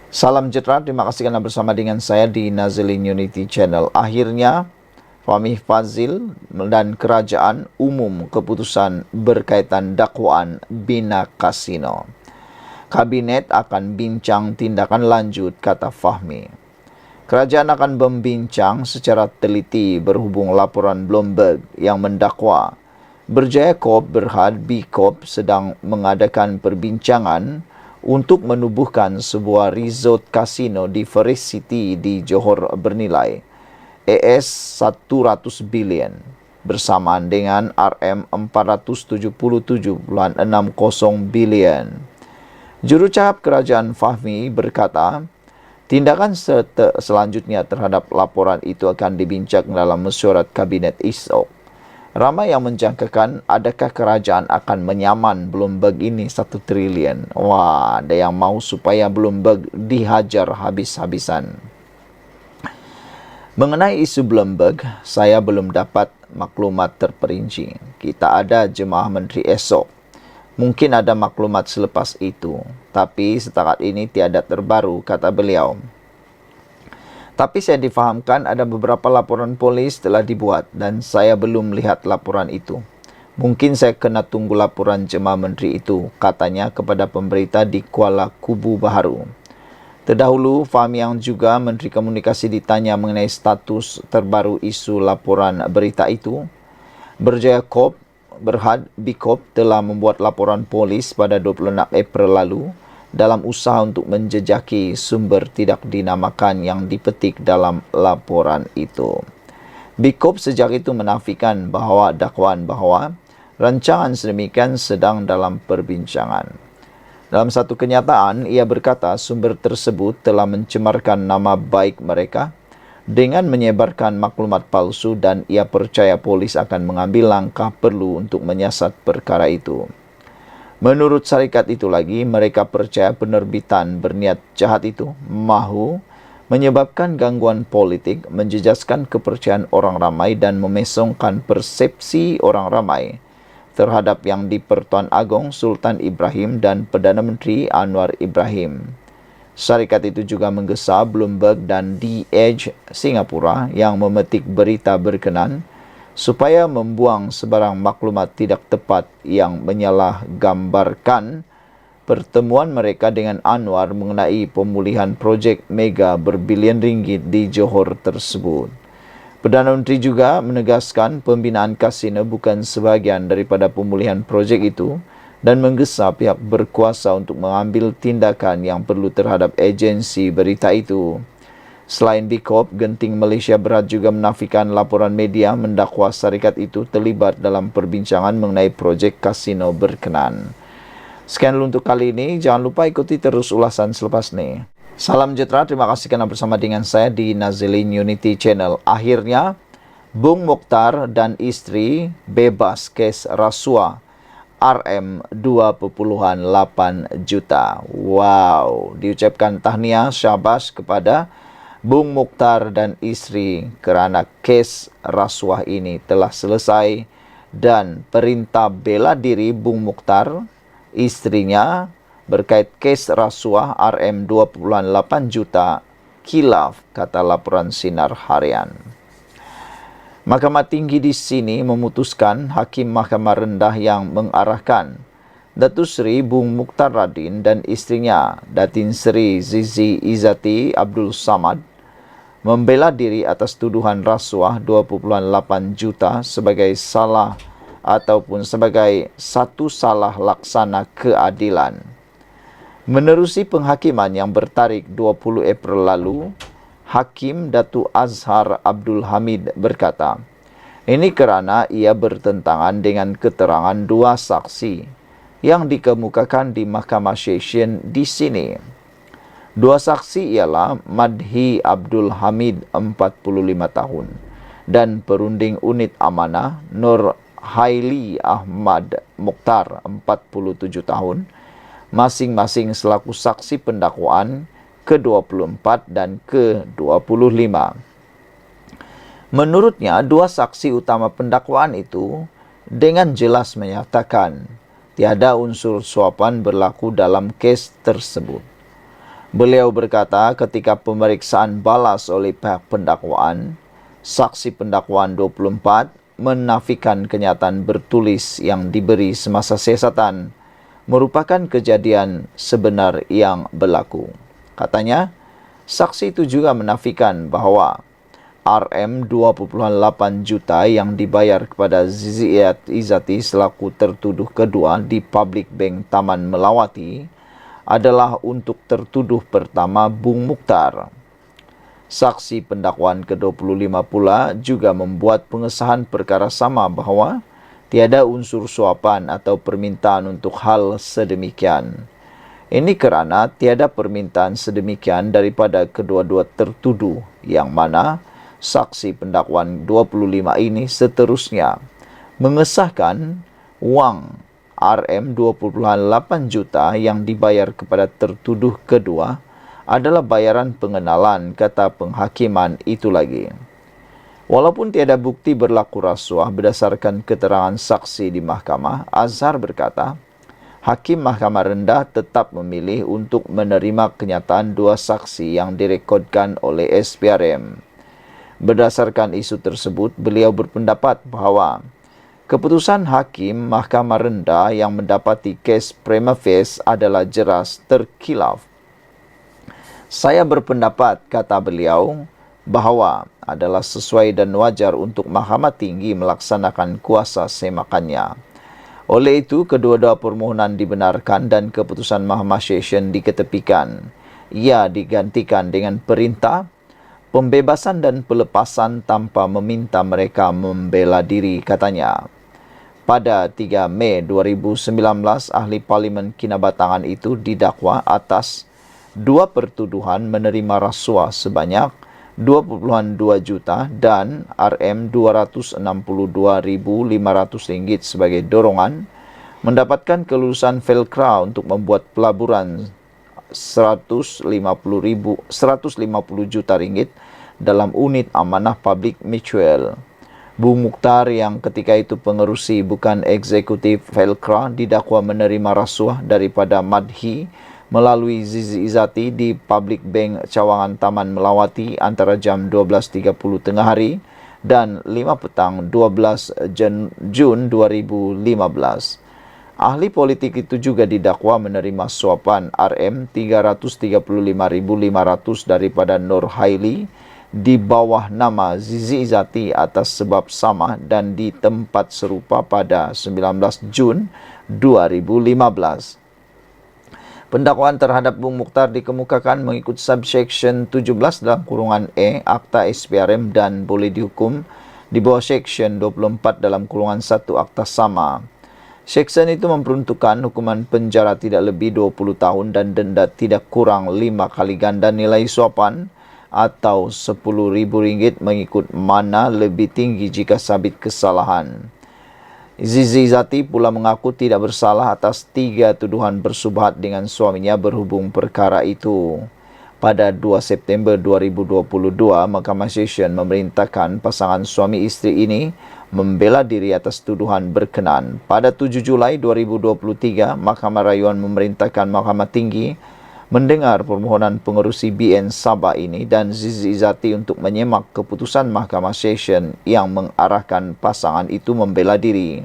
Salam sejahtera, terima kasih karena bersama dengan saya di Nazilin Unity Channel. Akhirnya, Fahmi Fadzil dan Kerajaan umum keputusan berkaitan dakwaan Bina Kasino. Kabinet akan bincang tindakan lanjut, kata Fahmi. Kerajaan akan membincang secara teliti berhubung laporan Bloomberg yang mendakwa Berjaya Corp Berhad B Corp sedang mengadakan perbincangan untuk menubuhkan sebuah resort kasino di Forest City di Johor bernilai AS 100 bilion bersamaan dengan RM477.60 bilion. Jurucakap Kerajaan Fahmi berkata, tindakan selanjutnya terhadap laporan itu akan dibincang dalam mesyuarat kabinet esok. Ramai yang menjangkakan adakah kerajaan akan menyaman Bloomberg ini 1 trilion. Wah, ada yang mau supaya Bloomberg dihajar habis-habisan. Mengenai isu Bloomberg, saya belum dapat maklumat terperinci. Kita ada jemaah menteri esok. Mungkin ada maklumat selepas itu, tapi setakat ini tiada terbaru, kata beliau. Tapi saya difahamkan ada beberapa laporan polis telah dibuat dan saya belum melihat laporan itu. Mungkin saya kena tunggu laporan jemaah menteri itu, katanya kepada pemberita di Kuala Kubu Baharu. Terdahulu, Fahmi yang juga Menteri Komunikasi ditanya mengenai status terbaru isu laporan berita itu. Berjaya Corp Berhad B Corp telah membuat laporan polis pada 26 April lalu dalam usaha untuk menjejaki sumber tidak dinamakan yang dipetik dalam laporan itu. B Corp sejak itu menafikan bahawa dakwaan bahawa rancangan sedemikian sedang dalam perbincangan. Dalam satu kenyataan, ia berkata sumber tersebut telah mencemarkan nama baik mereka dengan menyebarkan maklumat palsu dan ia percaya polis akan mengambil langkah perlu untuk menyiasat perkara itu. Menurut syarikat itu lagi, mereka percaya penerbitan berniat jahat itu mahu menyebabkan gangguan politik, menjejaskan kepercayaan orang ramai dan memesongkan persepsi orang ramai terhadap Yang di-Pertuan Agong Sultan Ibrahim dan Perdana Menteri Anwar Ibrahim. Syarikat itu juga menggesa Bloomberg dan The Edge Singapura yang memetik berita berkenan supaya membuang sebarang maklumat tidak tepat yang menyalahgambarkan pertemuan mereka dengan Anwar mengenai pemulihan projek mega berbilion ringgit di Johor tersebut. Perdana Menteri juga menegaskan pembinaan kasino bukan sebahagian daripada pemulihan projek itu dan menggesa pihak berkuasa untuk mengambil tindakan yang perlu terhadap agensi berita itu. Selain B Corp, Genting Malaysia Berhad juga menafikan laporan media mendakwa syarikat itu terlibat dalam perbincangan mengenai projek kasino berkenan. Sekian dulu untuk kali ini. Jangan lupa ikuti terus ulasan selepas ini. Salam sejahtera, terima kasih karena bersama dengan saya di Nazilin Unity Channel. Akhirnya, Bung Mokhtar dan istri bebas kes rasuah RM 2.8 juta. Wow, diucapkan tahniah syabas kepada Bung Mokhtar dan istri kerana kes rasuah ini telah selesai dan perintah bela diri Bung Mokhtar, istrinya berkait kes rasuah RM 2.8 juta khilaf, kata laporan Sinar Harian. Mahkamah Tinggi di sini memutuskan Hakim Mahkamah Rendah yang mengarahkan Datuk Seri Bung Mokhtar Radin dan istrinya Datin Seri Zizi Izzati Abdul Samad membela diri atas tuduhan rasuah 2.8 juta sebagai salah ataupun sebagai satu salah laksana keadilan. Menerusi penghakiman yang bertarikh 20 April lalu, Hakim Datuk Azhar Abdul Hamid berkata, ini kerana ia bertentangan dengan keterangan dua saksi yang dikemukakan di Mahkamah Session di sini. Dua saksi ialah Madhi Abdul Hamid 45 tahun dan perunding unit amanah Nur Haili Ahmad Mokhtar 47 tahun, masing-masing selaku saksi pendakwaan ke-24 dan ke-25. Menurutnya, dua saksi utama pendakwaan itu dengan jelas menyatakan tiada unsur suapan berlaku dalam kes tersebut. Beliau berkata ketika pemeriksaan balas oleh pihak pendakwaan, saksi pendakwaan 24 menafikan kenyataan bertulis yang diberi semasa siasatan merupakan kejadian sebenar yang berlaku. Katanya, saksi itu juga menafikan bahawa RM 2.8 juta yang dibayar kepada Zizi Izzati selaku tertuduh kedua di Public Bank Taman Melawati adalah untuk tertuduh pertama Bung Mukhtar. Saksi pendakwaan ke-25 pula juga membuat pengesahan perkara sama bahawa tiada unsur suapan atau permintaan untuk hal sedemikian. Ini kerana tiada permintaan sedemikian daripada kedua-dua tertuduh yang mana saksi pendakwaan 25 ini seterusnya mengesahkan wang RM 2.8 juta yang dibayar kepada tertuduh kedua adalah bayaran pengenalan, kata penghakiman itu lagi. Walaupun tiada bukti berlaku rasuah berdasarkan keterangan saksi di mahkamah, Azhar berkata, Hakim Mahkamah Rendah tetap memilih untuk menerima kenyataan dua saksi yang direkodkan oleh SPRM. Berdasarkan isu tersebut, beliau berpendapat bahawa keputusan Hakim Mahkamah Rendah yang mendapati kes prima facie adalah jelas terkhilaf. Saya berpendapat, kata beliau, bahawa adalah sesuai dan wajar untuk Mahkamah Tinggi melaksanakan kuasa semakannya. Oleh itu, kedua-dua permohonan dibenarkan dan keputusan Mahkamah Session diketepikan. Ia digantikan dengan perintah pembebasan dan pelepasan tanpa meminta mereka membela diri, katanya. Pada 3 Mei 2019, ahli Parlimen Kinabatangan itu didakwa atas dua pertuduhan menerima rasuah sebanyak 2.2 juta dan RM262.500 ringgit sebagai dorongan mendapatkan kelulusan Felcra untuk membuat pelaburan 150 juta ringgit dalam unit amanah publik mutual. Bung Mukhtar yang ketika itu pengerusi bukan eksekutif Felcra didakwa menerima rasuah daripada Madhi melalui Zizi Izzati di Public Bank Cawangan Taman Melawati antara jam 12.30 tengah hari dan 5 petang 12 Jun 2015. Ahli politik itu juga didakwa menerima suapan RM335.500 daripada Nur Haili di bawah nama Zizi Izzati atas sebab sama dan di tempat serupa pada 19 Jun 2015. Pendakwaan terhadap Bung Mukhtar dikemukakan mengikut subsection 17 dalam kurungan E Akta SPRM dan boleh dihukum di bawah section 24 dalam kurungan 1 Akta sama. Section itu memperuntukkan hukuman penjara tidak lebih 20 tahun dan denda tidak kurang 5 kali ganda nilai suapan atau RM10,000 mengikut mana lebih tinggi jika sabit kesalahan. Zizi Izzati pula mengaku tidak bersalah atas 3 tuduhan bersubhat dengan suaminya berhubung perkara itu. Pada 2 September 2022, Mahkamah Session memerintahkan pasangan suami isteri ini membela diri atas tuduhan berkenaan. Pada 7 Julai 2023, Mahkamah Rayuan memerintahkan Mahkamah Tinggi mendengar permohonan pengerusi BN Sabah ini dan Zizi Izzati untuk menyemak keputusan Mahkamah Session yang mengarahkan pasangan itu membela diri.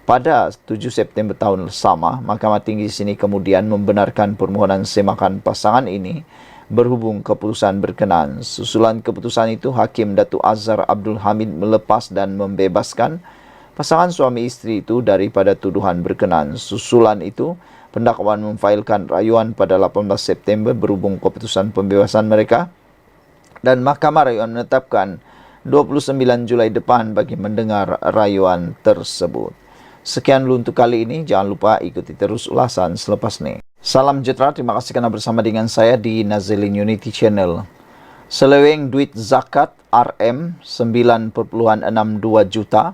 Pada 7 September tahun sama, Mahkamah Tinggi sini kemudian membenarkan permohonan semakan pasangan ini berhubung keputusan berkenaan. Susulan keputusan itu, Hakim Datuk Azhar Abdul Hamid melepas dan membebaskan pasangan suami isteri itu daripada tuduhan berkenaan. Susulan itu, pendakwaan memfailkan rayuan pada 18 September berhubung keputusan pembebasan mereka dan Mahkamah Rayuan menetapkan 29 Julai depan bagi mendengar rayuan tersebut. Sekian dulu untuk kali ini. Jangan lupa ikuti terus ulasan selepas ini. Salam sejahtera, terima kasih kerana bersama dengan saya di Nazilin Unity Channel. Seleweng duit zakat RM 9.62 juta.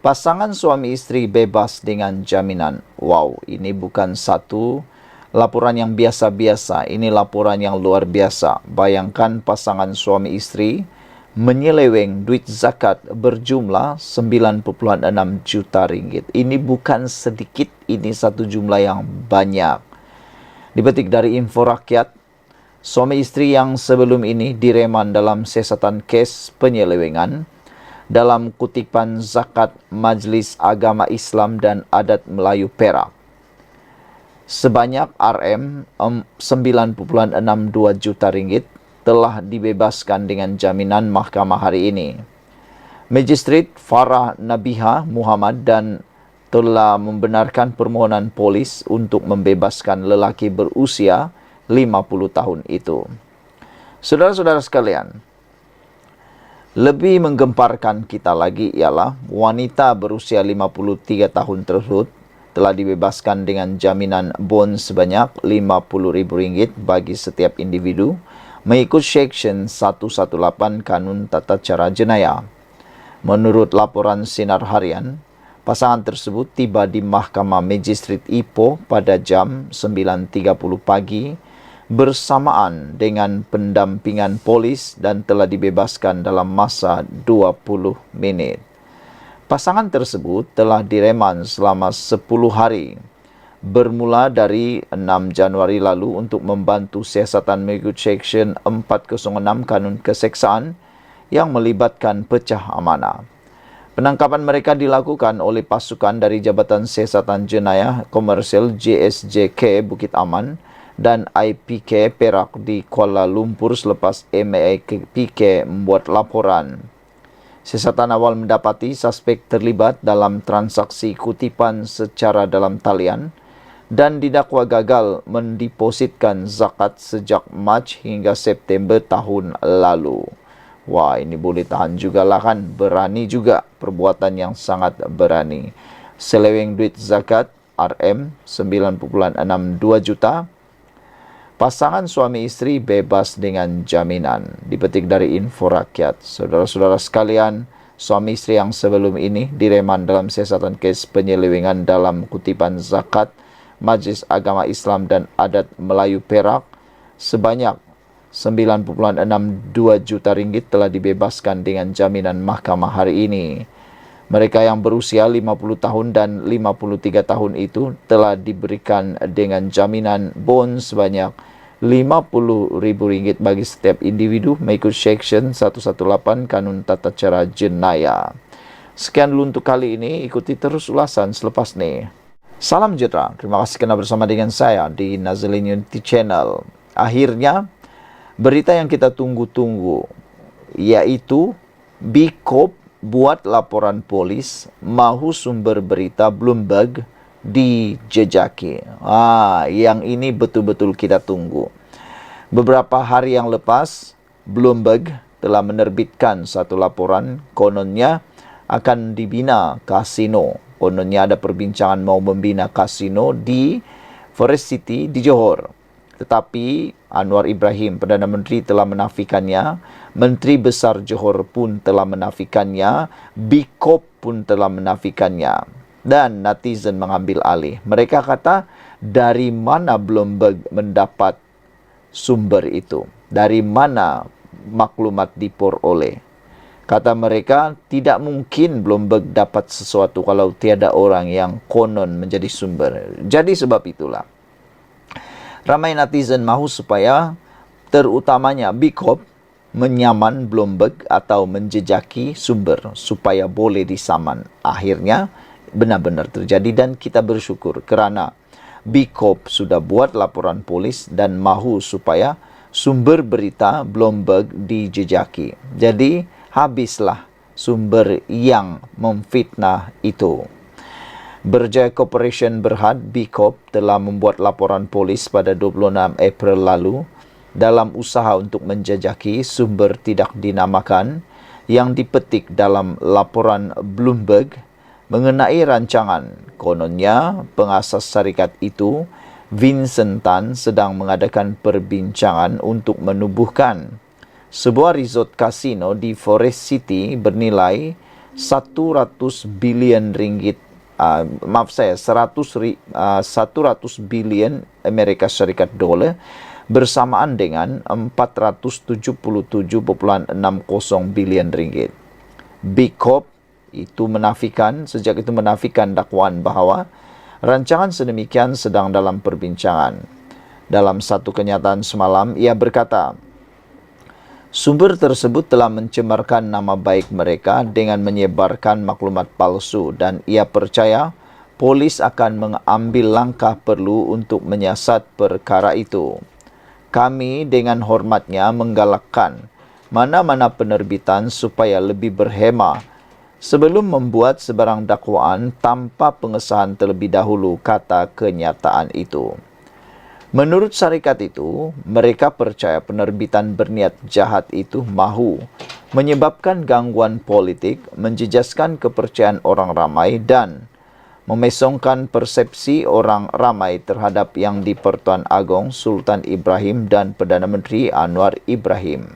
Pasangan suami isteri bebas dengan jaminan. Wow, ini bukan satu laporan yang biasa-biasa. Ini laporan yang luar biasa. Bayangkan pasangan suami isteri menyeleweng duit zakat berjumlah 9.6 juta ringgit. Ini bukan sedikit, ini satu jumlah yang banyak. Dipetik dari Info Rakyat, Suami istri yang sebelum ini direman dalam siasatan kes penyelewengan dalam kutipan zakat Majlis Agama Islam dan Adat Melayu Perak. Sebanyak Rm 9,62 juta ringgit telah dibebaskan dengan jaminan mahkamah hari ini. Magistrat Farah Nabiha Muhammad dan telah membenarkan permohonan polis untuk membebaskan lelaki berusia 50 tahun itu. Saudara-saudara sekalian, lebih menggemparkan kita lagi ialah wanita berusia 53 tahun tersebut telah dibebaskan dengan jaminan bond sebanyak RM50,000 bagi setiap individu mengikut Seksyen 118 Kanun Tata Cara Jenayah. Menurut laporan Sinar Harian, pasangan tersebut tiba di Mahkamah Magistrat Ipoh pada jam 9.30 pagi bersamaan dengan pendampingan polis dan telah dibebaskan dalam masa 20 minit. Pasangan tersebut telah direman selama 10 hari bermula dari 6 Januari lalu untuk membantu siasatan mengikut Seksyen 406 Kanun Keseksaan yang melibatkan pecah amanah. Penangkapan mereka dilakukan oleh pasukan dari Jabatan Siasatan Jenayah Komersial JSJK Bukit Aman dan IPK Perak di Kuala Lumpur selepas MAPK membuat laporan. Siasatan awal mendapati suspek terlibat dalam transaksi kutipan secara dalam talian dan didakwa gagal mendepositkan zakat sejak Mac hingga September tahun lalu. Wah, ini boleh tahan jugalah kan, berani juga, perbuatan yang sangat berani. Seleweng duit zakat Rm 9,62 juta. Pasangan suami istri bebas dengan jaminan. Dipetik dari Info Rakyat. Saudara-saudara sekalian, suami istri yang sebelum ini direman dalam siasatan kes penyelewengan dalam kutipan zakat Majlis Agama Islam dan Adat Melayu Perak sebanyak 9,62 juta ringgit telah dibebaskan dengan jaminan mahkamah hari ini. Mereka yang berusia 50 tahun dan 53 tahun itu telah diberikan dengan jaminan bond sebanyak RM50,000 bagi setiap individu mengikut Seksyen 118 Kanun Tata Cara Jenayah. Sekian dulu untuk kali ini, ikuti terus ulasan selepas ini. Salam sejahtera, terima kasih kerana bersama dengan saya di Nazlin Unity Channel. Akhirnya, berita yang kita tunggu-tunggu, yaitu BKOP buat laporan polis mahu sumber berita Bloomberg dijejaki. Yang ini betul-betul kita tunggu. Beberapa hari yang lepas, Bloomberg telah menerbitkan satu laporan kononnya akan dibina kasino. Kononnya ada perbincangan mau membina kasino di Forest City di Johor. Tetapi Anwar Ibrahim, Perdana Menteri, telah menafikannya. Menteri Besar Johor pun telah menafikannya. BKOP pun telah menafikannya. Dan netizen mengambil alih. Mereka kata, dari mana Bloomberg mendapat sumber itu? Dari mana maklumat diperoleh? Kata mereka, tidak mungkin Bloomberg dapat sesuatu kalau tiada orang yang konon menjadi sumber. Jadi sebab itulah, ramai netizen mahu supaya terutamanya BKOP menyaman Bloomberg atau menjejaki sumber supaya boleh disaman. Akhirnya benar-benar terjadi dan kita bersyukur kerana BKOP sudah buat laporan polis dan mahu supaya sumber berita Bloomberg dijejaki. Jadi habislah sumber yang memfitnah itu. Berjaya Corporation Berhad BKOP telah membuat laporan polis pada 26 April lalu dalam usaha untuk menjejaki sumber tidak dinamakan yang dipetik dalam laporan Bloomberg mengenai rancangan. Kononnya, pengasas syarikat itu, Vincent Tan, sedang mengadakan perbincangan untuk menubuhkan sebuah resort kasino di Forest City bernilai 100 bilion ringgit. 100 bilion Amerika Syarikat dolar bersamaan dengan 477,60 bilion ringgit. BKOP itu sejak itu menafikan dakwaan bahawa rancangan sedemikian sedang dalam perbincangan. Dalam satu kenyataan semalam, ia berkata, sumber tersebut telah mencemarkan nama baik mereka dengan menyebarkan maklumat palsu dan ia percaya polis akan mengambil langkah perlu untuk menyiasat perkara itu. Kami dengan hormatnya menggalakkan mana-mana penerbitan supaya lebih berhema sebelum membuat sebarang dakwaan tanpa pengesahan terlebih dahulu, kata kenyataan itu. Menurut syarikat itu, mereka percaya penerbitan berniat jahat itu mahu menyebabkan gangguan politik, menjejaskan kepercayaan orang ramai dan memesongkan persepsi orang ramai terhadap Yang di-Pertuan Agong Sultan Ibrahim dan Perdana Menteri Anwar Ibrahim.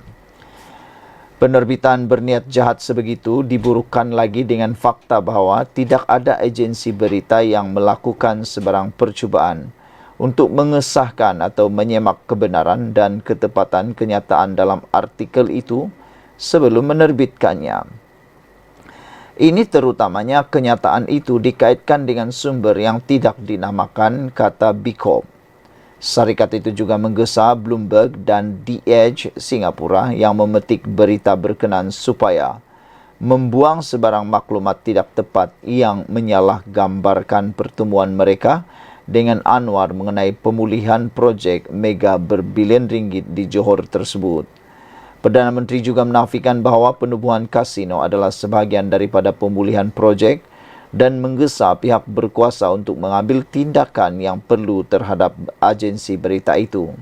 Penerbitan berniat jahat sebegitu diburukan lagi dengan fakta bahawa tidak ada agensi berita yang melakukan sebarang percubaan untuk mengesahkan atau menyemak kebenaran dan ketepatan kenyataan dalam artikel itu sebelum menerbitkannya. Ini terutamanya kenyataan itu dikaitkan dengan sumber yang tidak dinamakan, kata Bikop. Syarikat itu juga menggesa Bloomberg dan The Edge Singapura yang memetik berita berkenan supaya membuang sebarang maklumat tidak tepat yang menyalahgambarkan pertemuan mereka dengan Anwar mengenai pemulihan projek mega berbilion ringgit di Johor tersebut. Perdana Menteri juga menafikan bahawa penubuhan kasino adalah sebahagian daripada pemulihan projek dan menggesa pihak berkuasa untuk mengambil tindakan yang perlu terhadap agensi berita itu.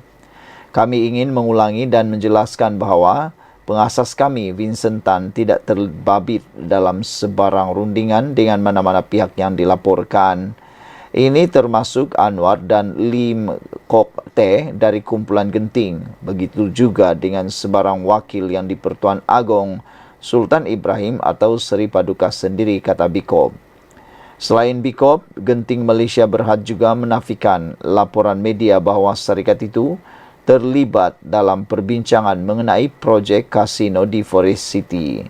Kami ingin mengulangi dan menjelaskan bahawa pengasas kami, Vincent Tan, tidak terbabit dalam sebarang rundingan dengan mana-mana pihak yang dilaporkan. Ini termasuk Anwar dan Lim Kok Teh dari kumpulan Genting. Begitu juga dengan sebarang wakil Yang di-Pertuan Agong Sultan Ibrahim atau Seri Paduka sendiri, kata Bikop. Selain Bikop, Genting Malaysia Berhad juga menafikan laporan media bahawa syarikat itu terlibat dalam perbincangan mengenai projek kasino di Forest City.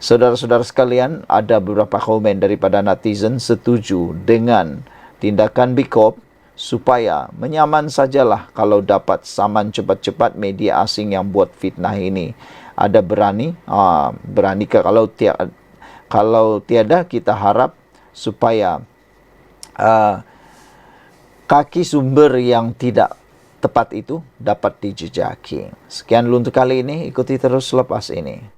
Saudara-saudara sekalian, ada beberapa komen daripada netizen setuju dengan tindakan Bikop supaya menyaman sajalah kalau dapat saman cepat-cepat media asing yang buat fitnah ini. Ada berani? Berani ke kalau tiada kita harap supaya kaki sumber yang tidak tepat itu dapat dijejaki. Sekian dulu untuk kali ini. Ikuti terus selepas ini.